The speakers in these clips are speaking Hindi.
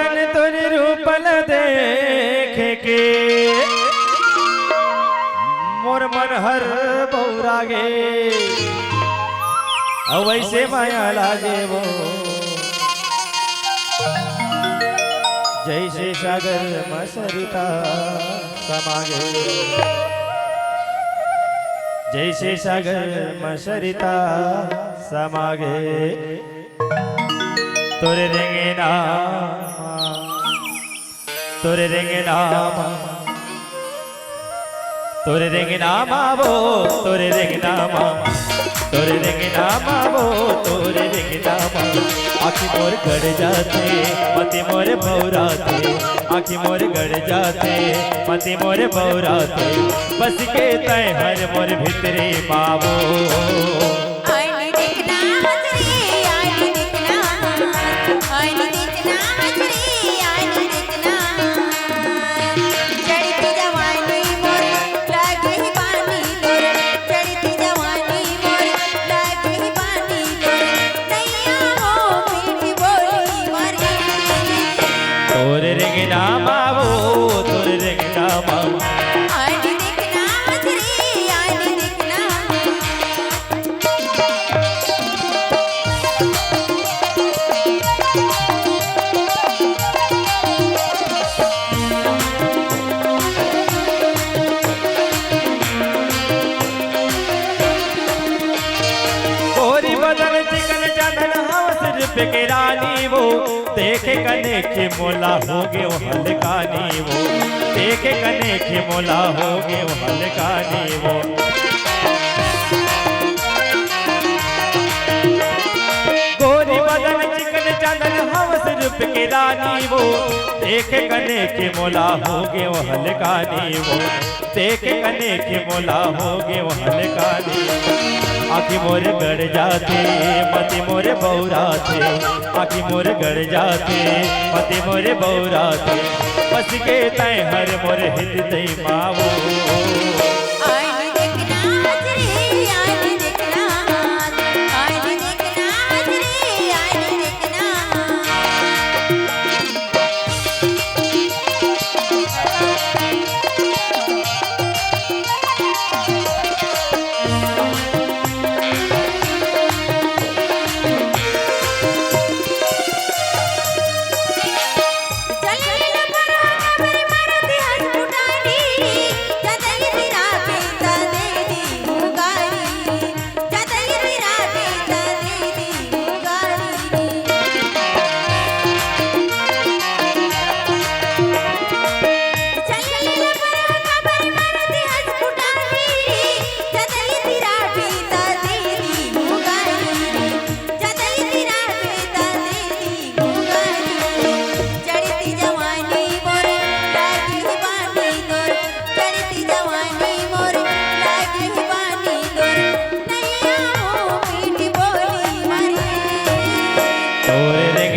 बदन तुर रूपल देख के मोर मन हर बौरागे वैसे माया लागे वो जैसे सागर मसरिता समागे जैसे सागर मसरिता समागे तोरे रेंगे नाम तोरे रेंगे नाम आवो तोरे रेंगे नाम तोरे रेंगे नाम आवो तोरे रेंगे नाम आखी मोर गड़ जाते मती मोर बौराते आखी मोर गड़ जाते मती मोर बौराते बस के तय हर मोर भितरे बाबो तोरे रेंगे नाम आवो तोरे रेंगे नाम गोरी बदन चिकन चंदन हवस रूप के रानी वो देखे कने के मोला हो गे वो हलकानी वो देखे कने के मोला हो गे वो हलकानी वो गोरी बदन चिकन चंदन हवस रूप के रानी वो देखे कने के मोला हो गे वो हलकानी वो देखे कने के मोला हो गे वो हलकानी आखी मोर गड़ जाते मती मोरे बौराते आखी मोर गड़ जाते मती मोरे बौराते बस के तय हर मोर हित दई मावो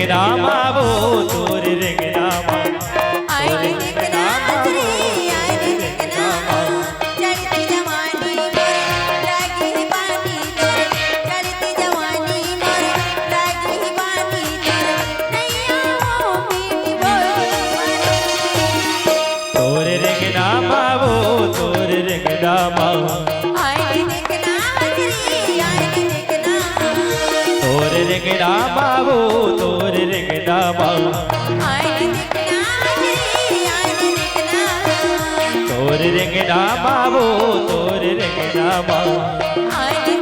राम आवो तोरे रेंगे नाम तोरे रेंगे नाम आवो तोरे रेंगे नाम चलती जवानी मोर लागी पानी तोर चलती जवानी मोर लागी पानी तोर नैया हो मीठी बोली तोरे रेंगे नाम आवो तोरे रेंगे नाम आई देखना हजरी आई देखना तोरे रेंगे नाम आवो तोरे रेंगे नाम आई देखना हजरी आई देखना तोरे रेंगे नाम आवो तोरे रेंगे नाम आई